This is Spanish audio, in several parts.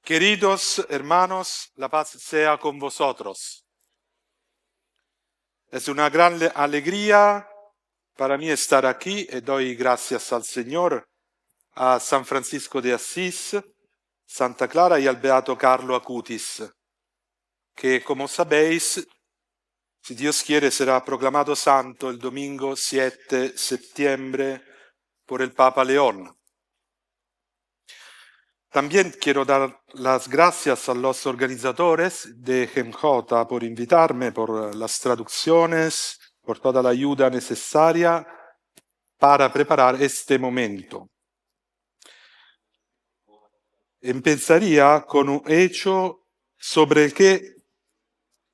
Queridos hermanos, la paz sea con vosotros. Es una gran alegría para mí estar aquí y doy gracias al Señor, a San Francisco de Asís, Santa Clara y al Beato Carlo Acutis, que como sabéis, si Dios quiere, será proclamado santo el domingo 7 septiembre por el Papa León. También quiero dar las gracias a los organizadores de GEMJ por invitarme, por las traducciones, por toda la ayuda necesaria para preparar este momento. Empezaría con un hecho sobre el que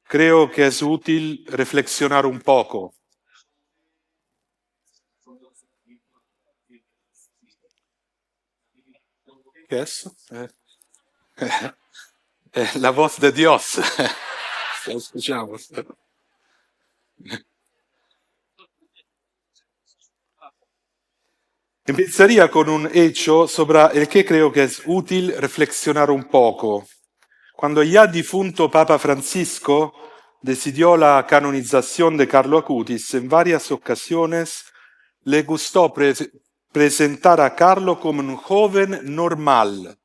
creo que es útil reflexionar un poco. ¿Qué es? La voz de Dios. Lo escuchamos. Empezaría con un hecho sobre el que creo que es útil reflexionar un poco. Cuando ya difunto Papa Francisco decidió la canonización de Carlo Acutis, en varias ocasiones le gustó presentar a Carlo como un joven normal.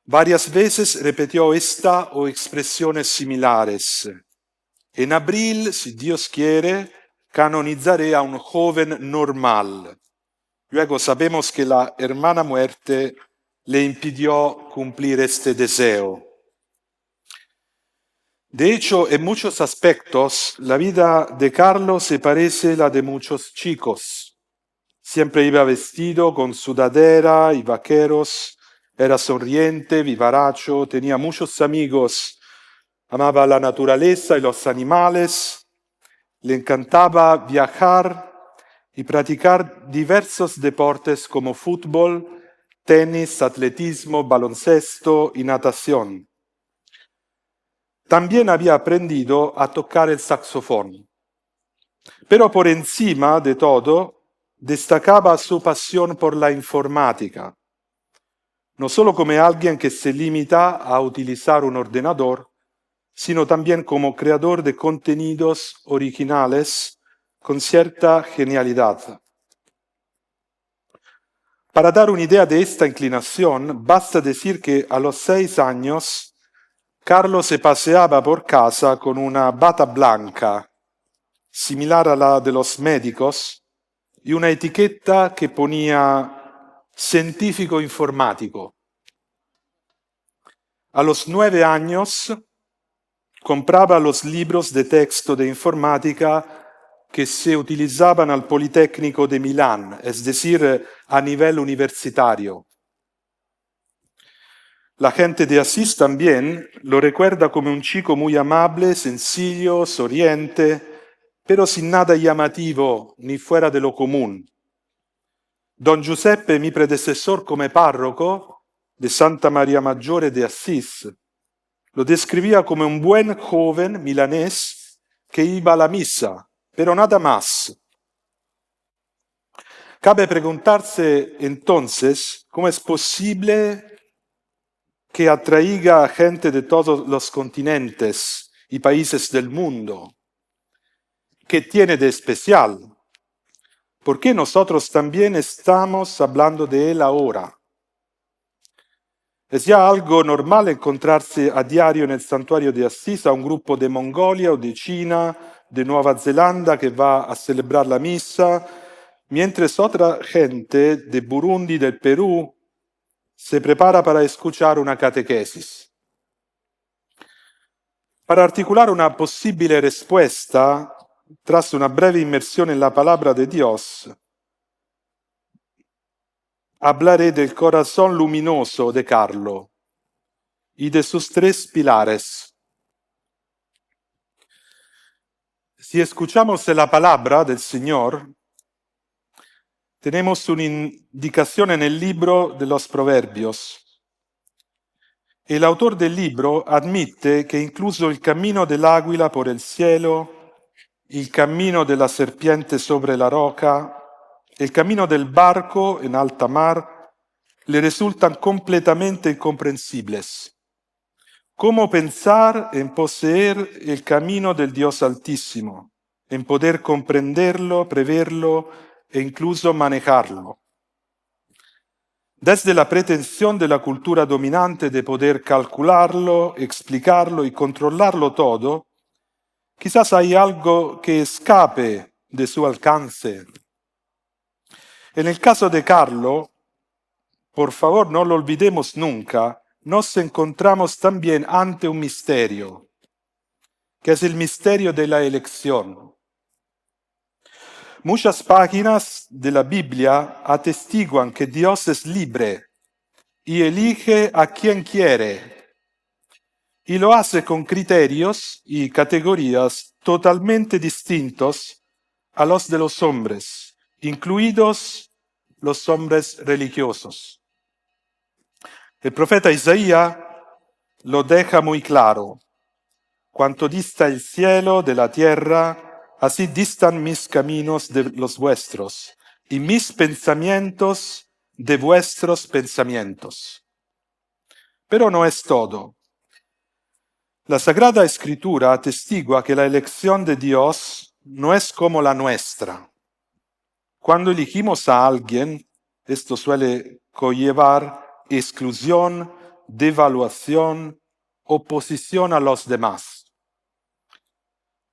Varias veces repitió esta o expresiones similares. En abril, si Dios quiere, canonizaré a un joven normal. Luego sabemos que la hermana muerte le impidió cumplir este deseo. De hecho, en muchos aspectos, la vida de Carlo se parece a la de muchos chicos. Siempre iba vestido con sudadera y vaqueros, era sonriente, vivaracho, tenía muchos amigos, amaba la naturaleza y los animales, le encantaba viajar y practicar diversos deportes como fútbol, tenis, atletismo, baloncesto y natación. También había aprendido a tocar el saxofón. Pero por encima de todo, destacaba su pasión por la informática. No solo como alguien que se limita a utilizar un ordenador, sino también como creador de contenidos originales con cierta genialidad. Para dar una idea de esta inclinación, basta decir que a los 6 años, Carlo se paseaba por casa con una bata blanca, similar a la de los médicos, y una etiqueta que ponía científico informático. A los 9 años compraba los libros de texto de informática que se utilizaban al Politécnico de Milán, es decir, a nivel universitario. La gente de Asís también lo recuerda como un chico muy amable, sencillo, sonriente, pero sin nada llamativo ni fuera de lo común. Don Giuseppe, mi predecesor come párroco de Santa María Maggiore de Asís, lo describía como un buen joven milanés que iba a la misa, pero nada más. Cabe preguntarse entonces cómo es posible que atraiga a gente de todos los continentes y países del mundo. ¿Qué tiene de especial? ¿Por qué nosotros también estamos hablando de él ahora? Es ya algo normal encontrarse a diario en el santuario de Asís a un grupo de Mongolia o de China, de Nueva Zelanda que va a celebrar la misa, mientras otra gente de Burundi, del Perú, se prepara para escuchar una catequesis. Para articular una possibile respuesta, tras una breve inmersión en la palabra de Dios, hablaré del corazón luminoso de Carlo y de sus 3 pilares. Si escuchamos la palabra del Señor, tenemos una indicación en el libro de los Proverbios. El autor del libro admite que incluso el camino del águila por el cielo, el camino de la serpiente sobre la roca, el camino del barco en alta mar, le resultan completamente incomprensibles. ¿Cómo pensar en poseer el camino del Dios Altísimo, en poder comprenderlo, preverlo e incluso manejarlo? Desde la pretensión de la cultura dominante de poder calcularlo, explicarlo y controlarlo todo, quizás hay algo que escape de su alcance. En el caso de Carlo, por favor no lo olvidemos nunca, nos encontramos también ante un misterio, que es el misterio de la elección. Muchas páginas de la Biblia atestiguan que Dios es libre y elige a quien quiere, y lo hace con criterios y categorías totalmente distintos a los de los hombres, incluidos los hombres religiosos. El profeta Isaías lo deja muy claro. Cuanto dista el cielo de la tierra, así distan mis caminos de los vuestros, y mis pensamientos de vuestros pensamientos. Pero no es todo. La Sagrada Escritura atestigua que la elección de Dios no es como la nuestra. Cuando elegimos a alguien, esto suele conllevar exclusión, devaluación, oposición a los demás.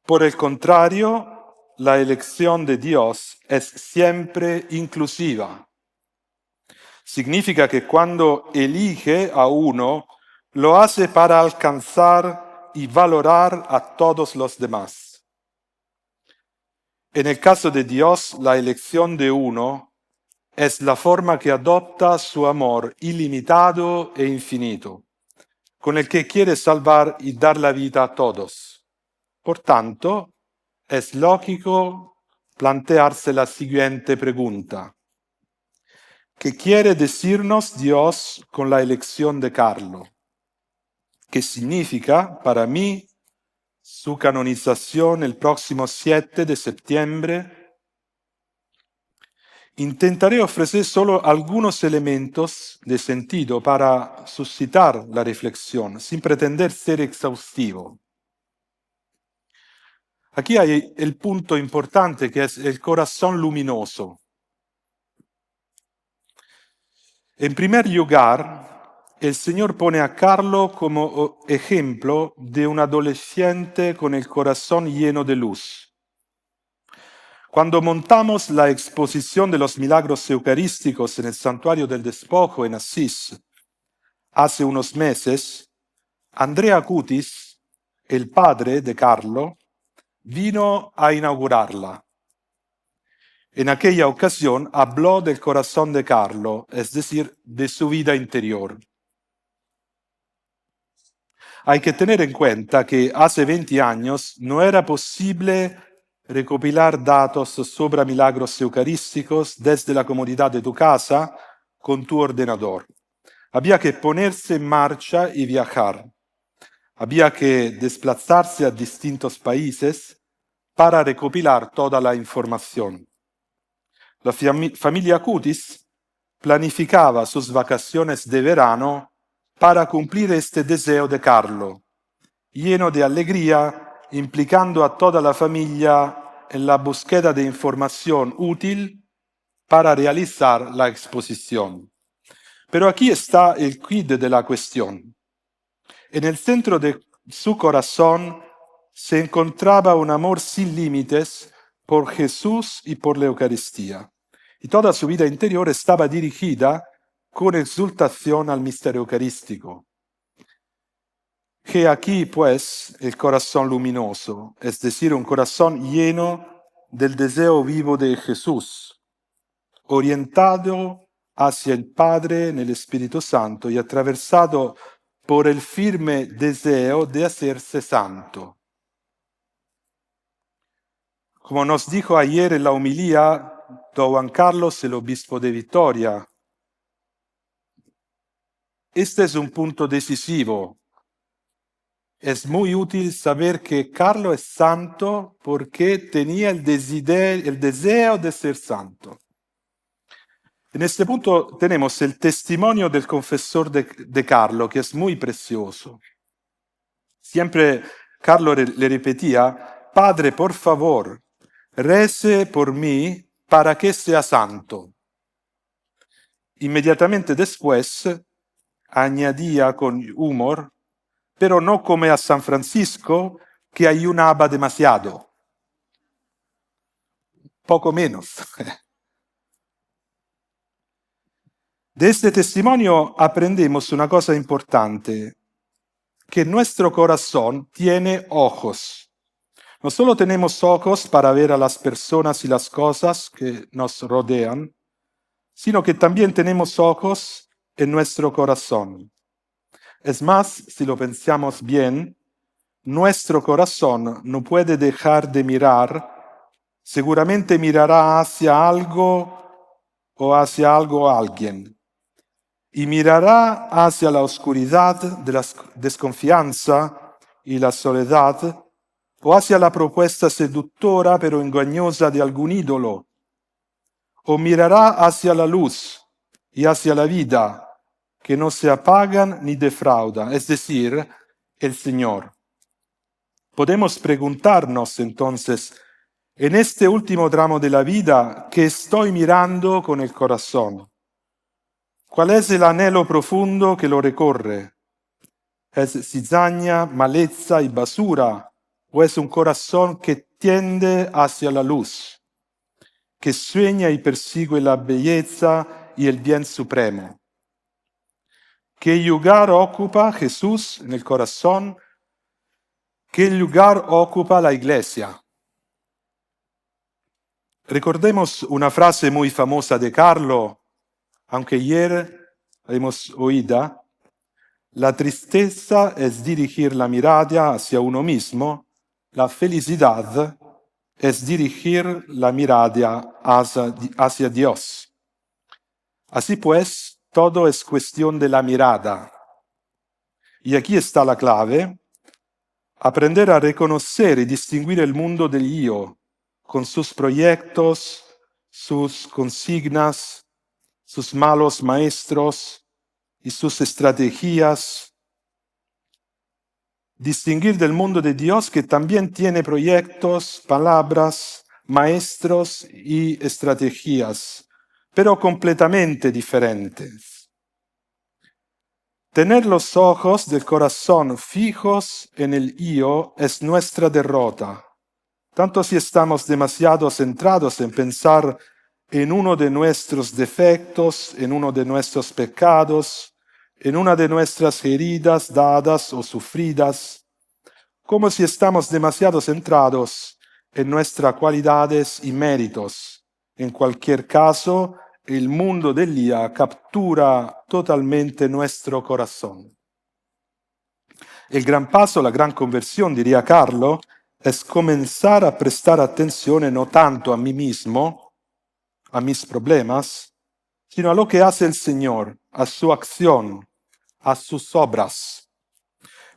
Por el contrario, la elección de Dios es siempre inclusiva. Significa que cuando elige a uno, lo hace para alcanzar y valorar a todos los demás. En el caso de Dios, la elección de uno es la forma que adopta su amor ilimitado e infinito, con el que quiere salvar y dar la vida a todos. Por tanto, es lógico plantearse la siguiente pregunta. ¿Qué quiere decirnos Dios con la elección de Carlo? ¿Qué significa para mí su canonización el próximo 7 de septiembre? Intentaré ofrecer solo algunos elementos de sentido para suscitar la reflexión, sin pretender ser exhaustivo. Aquí hay el punto importante que es el corazón luminoso. En primer lugar, el Señor pone a Carlo como ejemplo de un adolescente con el corazón lleno de luz. Cuando montamos la exposición de los milagros eucarísticos en el Santuario del Despojo en Asís, hace unos meses, Andrea Cutis, el padre de Carlo, vino a inaugurarla. En aquella ocasión habló del corazón de Carlo, es decir, de su vida interior. Hay que tener en cuenta que hace 20 años no era posible recopilar datos sobre milagros eucarísticos desde la comodidad de tu casa con tu ordenador. Había que ponerse en marcha y viajar. Había que desplazarse a distintos países para recopilar toda la información. La familia Cutis planificaba sus vacaciones de verano para cumplir este deseo de Carlo, lleno de alegría, implicando a toda la familia en la búsqueda de información útil para realizar la exposición. Pero aquí está el quid de la cuestión. En el centro de su corazón se encontraba un amor sin límites por Jesús y por la Eucaristía. Y toda su vida interior estaba dirigida con exultación al misterio eucarístico. He aquí, pues, el corazón luminoso, es decir, un corazón lleno del deseo vivo de Jesús, orientado hacia el Padre en el Espíritu Santo y atravesado por el firme deseo de hacerse santo. Como nos dijo ayer en la homilía don Juan Carlos, el obispo de Vitoria, este es un punto decisivo. Es muy útil saber que Carlos es santo porque tenía el deseo de ser santo. En este punto tenemos el testimonio del confesor de Carlo, que es muy precioso. Siempre Carlo le repetía: Padre, por favor, rece por mí para que sea santo. Inmediatamente después añadía con humor: pero no come a San Francisco, que ayunaba demasiado. Poco menos. De este testimonio aprendemos una cosa importante, que nuestro corazón tiene ojos. No solo tenemos ojos para ver a las personas y las cosas que nos rodean, sino que también tenemos ojos en nuestro corazón. Es más, si lo pensamos bien, nuestro corazón no puede dejar de mirar, seguramente mirará hacia algo o hacia algo o alguien. Y mirará hacia la oscuridad de la desconfianza y la soledad, o hacia la propuesta seductora pero engañosa de algún ídolo, o mirará hacia la luz y hacia la vida, que no se apagan ni defraudan, es decir, el Señor. Podemos preguntarnos entonces, en este último tramo de la vida, ¿qué estoy mirando con el corazón? ¿Cuál es el anhelo profundo que lo recorre? ¿Es cizaña, maleza y basura? ¿O es un corazón que tiende hacia la luz, que sueña y persigue la belleza y el bien supremo? ¿Qué lugar ocupa Jesús en el corazón? ¿Qué lugar ocupa la Iglesia? Recordemos una frase muy famosa de Carlo, aunque ayer hemos oído: la tristeza es dirigir la mirada hacia uno mismo, la felicidad es dirigir la mirada hacia Dios. Así pues, todo es cuestión de la mirada. Y aquí está la clave: aprender a reconocer y distinguir el mundo del yo, con sus proyectos, sus consignas, sus malos maestros y sus estrategias. Distinguir del mundo de Dios, que también tiene proyectos, palabras, maestros y estrategias, pero completamente diferentes. Tener los ojos del corazón fijos en el yo es nuestra derrota, tanto si estamos demasiado centrados en pensar en uno de nuestros defectos, en uno de nuestros pecados, en una de nuestras heridas dadas o sufridas, como si estamos demasiado centrados en nuestras cualidades y méritos. En cualquier caso, el mundo del día captura totalmente nuestro corazón. El gran paso, la gran conversión, diría Carlo, es comenzar a prestar atención no tanto a mí mismo, a mis problemas, sino a lo que hace el Señor, a su acción, a sus obras.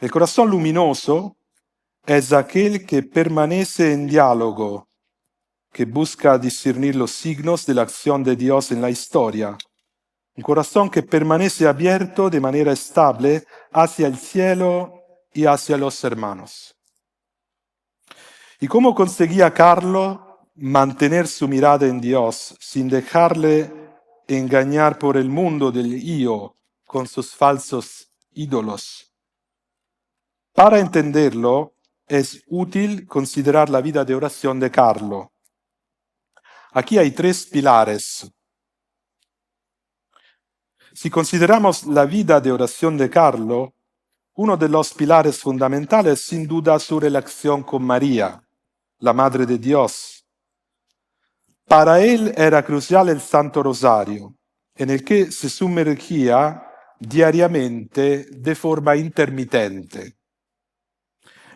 El corazón luminoso es aquel que permanece en diálogo, que busca discernir los signos de la acción de Dios en la historia. Un corazón que permanece abierto de manera estable hacia el cielo y hacia los hermanos. ¿Y cómo conseguía Carlo mantener su mirada en Dios sin dejarle engañar por el mundo del yo con sus falsos ídolos? Para entenderlo, es útil considerar la vida de oración de Carlo. Aquí hay 3 pilares. Si consideramos la vida de oración de Carlo, uno de los pilares fundamentales es sin duda su relación con María, la Madre de Dios. Para él era crucial el Santo Rosario, en el que se sumergía diariamente de forma intermitente.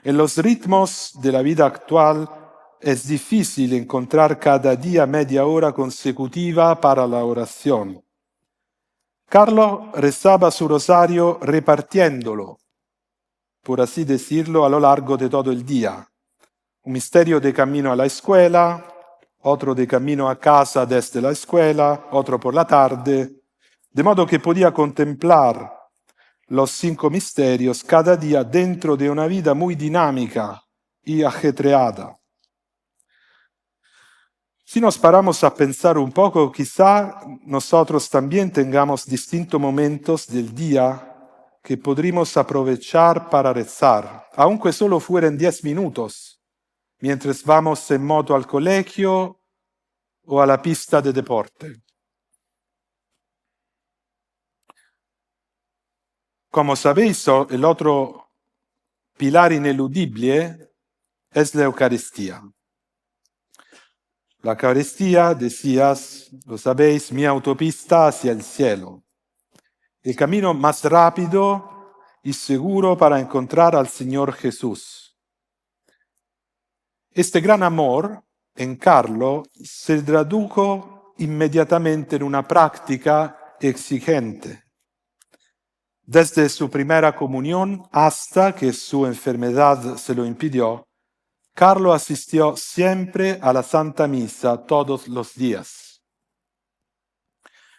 En los ritmos de la vida actual es difícil encontrar cada día media hora consecutiva para la oración. Carlo rezaba su rosario repartiéndolo, por así decirlo, a lo largo de todo el día. Un misterio de camino a la escuela, otro de camino a casa desde la escuela, otro por la tarde, de modo que podía contemplar los 5 misterios cada día dentro de una vida muy dinámica y ajetreada. Si nos paramos a pensar un poco, quizá nosotros también tengamos distintos momentos del día que podríamos aprovechar para rezar, aunque solo fueran 10 minutos, mientras vamos en moto al colegio o a la pista de deporte. Como sabéis, el otro pilar ineludible es la Eucaristía. La Eucaristía, decías, lo sabéis, mi autopista hacia el cielo. El camino más rápido y seguro para encontrar al Señor Jesús. Este gran amor en Carlo se tradujo inmediatamente en una práctica exigente. Desde su primera comunión hasta que su enfermedad se lo impidió, Carlo asistió siempre a la Santa Misa todos los días.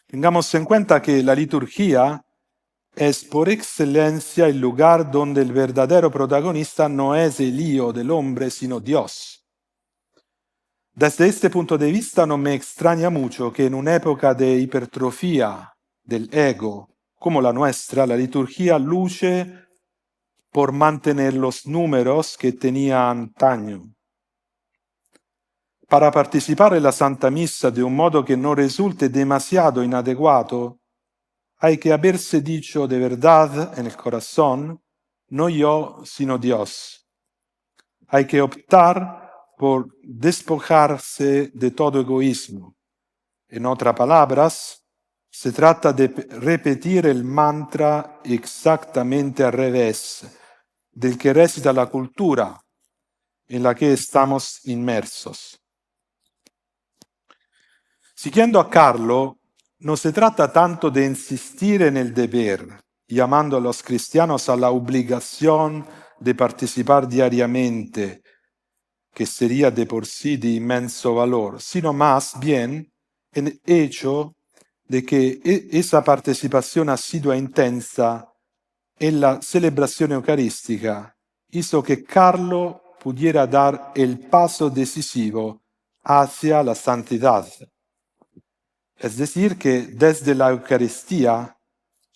Tengamos en cuenta que la liturgia es por excelencia el lugar donde el verdadero protagonista no es el hijo del hombre, sino Dios. Desde este punto de vista no me extraña mucho que en una época de hipertrofia del ego como la nuestra, la liturgia luche por mantener los números que tenía antaño. Para participar en la Santa Misa de un modo que no resulte demasiado inadecuado, hay que haberse dicho de verdad en el corazón, no yo, sino Dios. Hay que optar por despojarse de todo egoísmo. En otras palabras, se trata de repetir el mantra exactamente al revés del que recita la cultura en la que estamos inmersos. Siguiendo a Carlo, no se trata tanto de insistir en el deber, llamando a los cristianos a la obligación de participar diariamente, que sería de por sí de inmenso valor, sino más bien en el hecho de que esa participación asidua e intensa en la celebración eucarística hizo que Carlo pudiera dar el paso decisivo hacia la santidad. Es decir, que desde la Eucaristía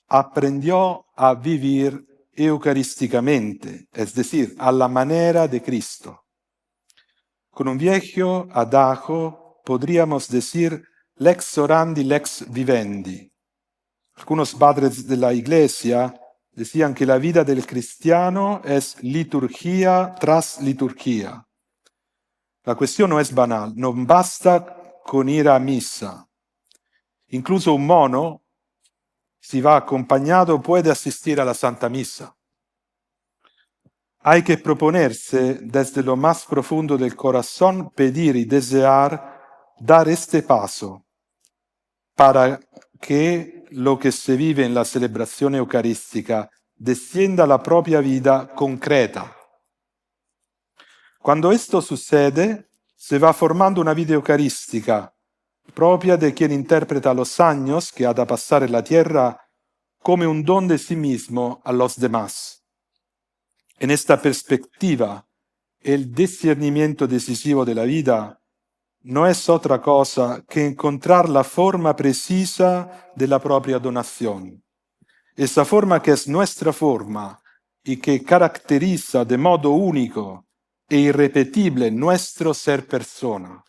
aprendió a vivir eucarísticamente, es decir, a la manera de Cristo. Con un viejo adagio podríamos decir lex orandi, lex vivendi. Algunos padres de la Iglesia decían que la vida del cristiano es liturgia tras liturgia. La cuestión no es banal, no basta con ir a misa. Incluso un mono, si va acompañado, puede asistir a la Santa Misa. Hay que proponerse desde lo más profundo del corazón, pedir y desear dar este paso para que lo que se vive en la celebración eucarística descienda a la propia vida concreta. Cuando esto sucede, se va formando una vida eucarística propia de quien interpreta los años que ha de pasar en la tierra como un don de sí mismo a los demás. En esta perspectiva, el discernimiento decisivo de la vida no es otra cosa que encontrar la forma precisa de la propia donación. Esa forma que es nuestra forma y que caracteriza de modo único e irrepetible nuestro ser persona.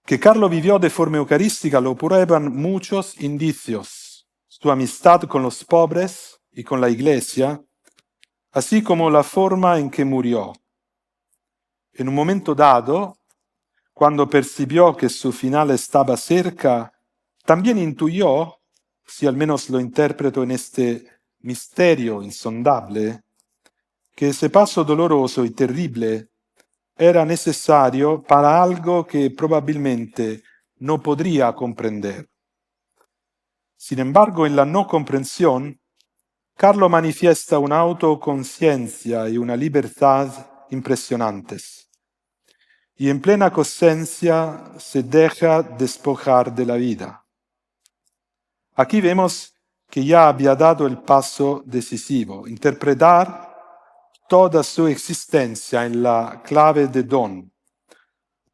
Que Carlo vivió de forma eucarística lo prueban muchos indicios. Su amistad con los pobres y con la Iglesia, así como la forma en que murió. En un momento dado, cuando percibió que su final estaba cerca, también intuyó, si al menos lo interpreto en este misterio insondable, que ese paso doloroso y terrible era necesario para algo que probablemente no podría comprender. Sin embargo, en la no comprensión, Carlo manifiesta una autoconciencia y una libertad impresionantes. y en plena conciencia se deja despojar de la vida. Aquí vemos que ya había dado el paso decisivo, interpretar toda su existencia en la clave de don,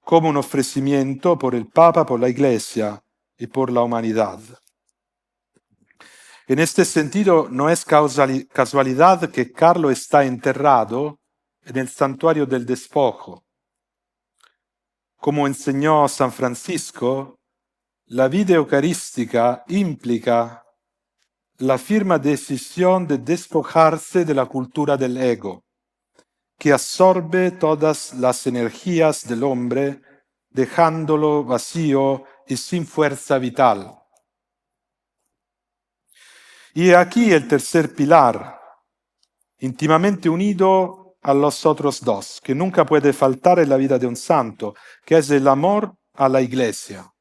como un ofrecimiento por el Papa, por la Iglesia y por la humanidad. En este sentido, no es casualidad que Carlo está enterrado en el santuario del despojo. Como enseñó San Francisco, la vida eucarística implica la firme decisión de despojarse de la cultura del ego, que absorbe todas las energías del hombre, dejándolo vacío y sin fuerza vital. Y aquí el tercer pilar, íntimamente unido a los otros dos, que nunca puede faltar en la vida de un santo, que es el amor a la Iglesia.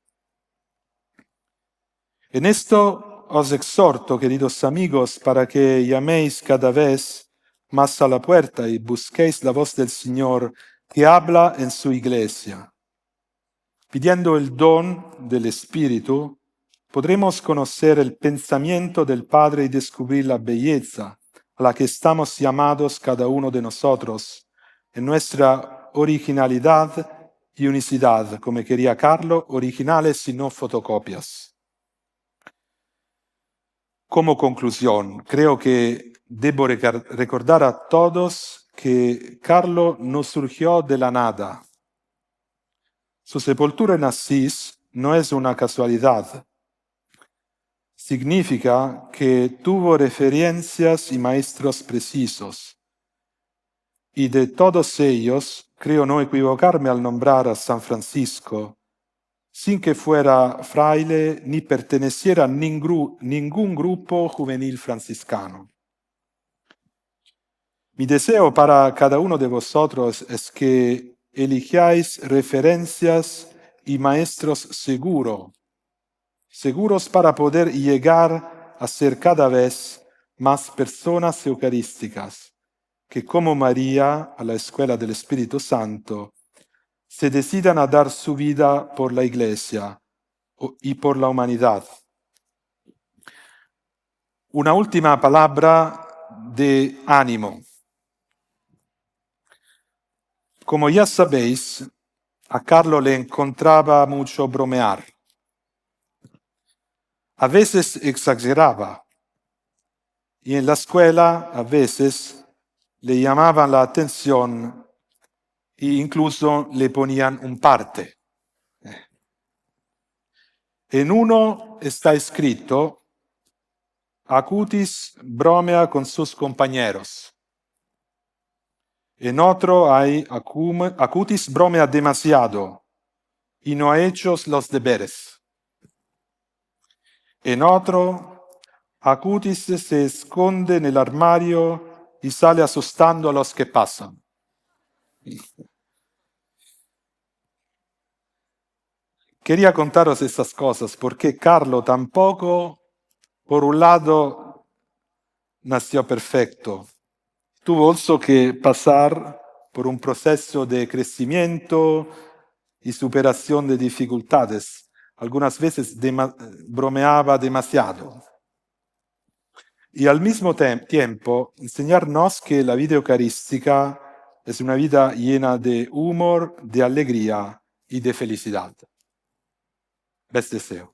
En esto os exhorto, queridos amigos, para que llaméis cada vez más a la puerta y busquéis la voz del Señor que habla en su Iglesia. Pidiendo el don del Espíritu, podremos conocer el pensamiento del Padre y descubrir la belleza a la que estamos llamados cada uno de nosotros, en nuestra originalidad y unicidad, como quería Carlo, originales y no fotocopias. Como conclusión, creo que debo recordar a todos que Carlo no surgió de la nada. Su sepultura en Asís no es una casualidad. Significa que tuvo referencias y maestros precisos. Y de todos ellos, creo no equivocarme al nombrar a San Francisco, sin que fuera fraile ni perteneciera a ningún grupo juvenil franciscano. Mi deseo para cada uno de vosotros es que elijáis referencias y maestros seguros para poder llegar a ser cada vez más personas eucarísticas, que como María, a la escuela del Espíritu Santo, se decidan a dar su vida por la Iglesia y por la humanidad. Una última palabra de ánimo. Como ya sabéis, a Carlo le encontraba mucho bromear. A veces exageraba y en la escuela a veces le llamaban la atención e incluso le ponían un parte. En uno está escrito: Acutis bromea con sus compañeros. En otro hay: Acutis bromea demasiado y no ha hecho los deberes. En otro, Acutis se esconde en el armario y sale asustando a los que pasan. Quería contaros estas cosas porque Carlo tampoco, por un lado, nació perfecto. Tuvo also que pasar por un proceso de crecimiento y superación de dificultades. Algunas veces bromeaba demasiado. Y al mismo tiempo, enseñarnos que la vida eucarística es una vida llena de humor, de alegría y de felicidad. Les deseo.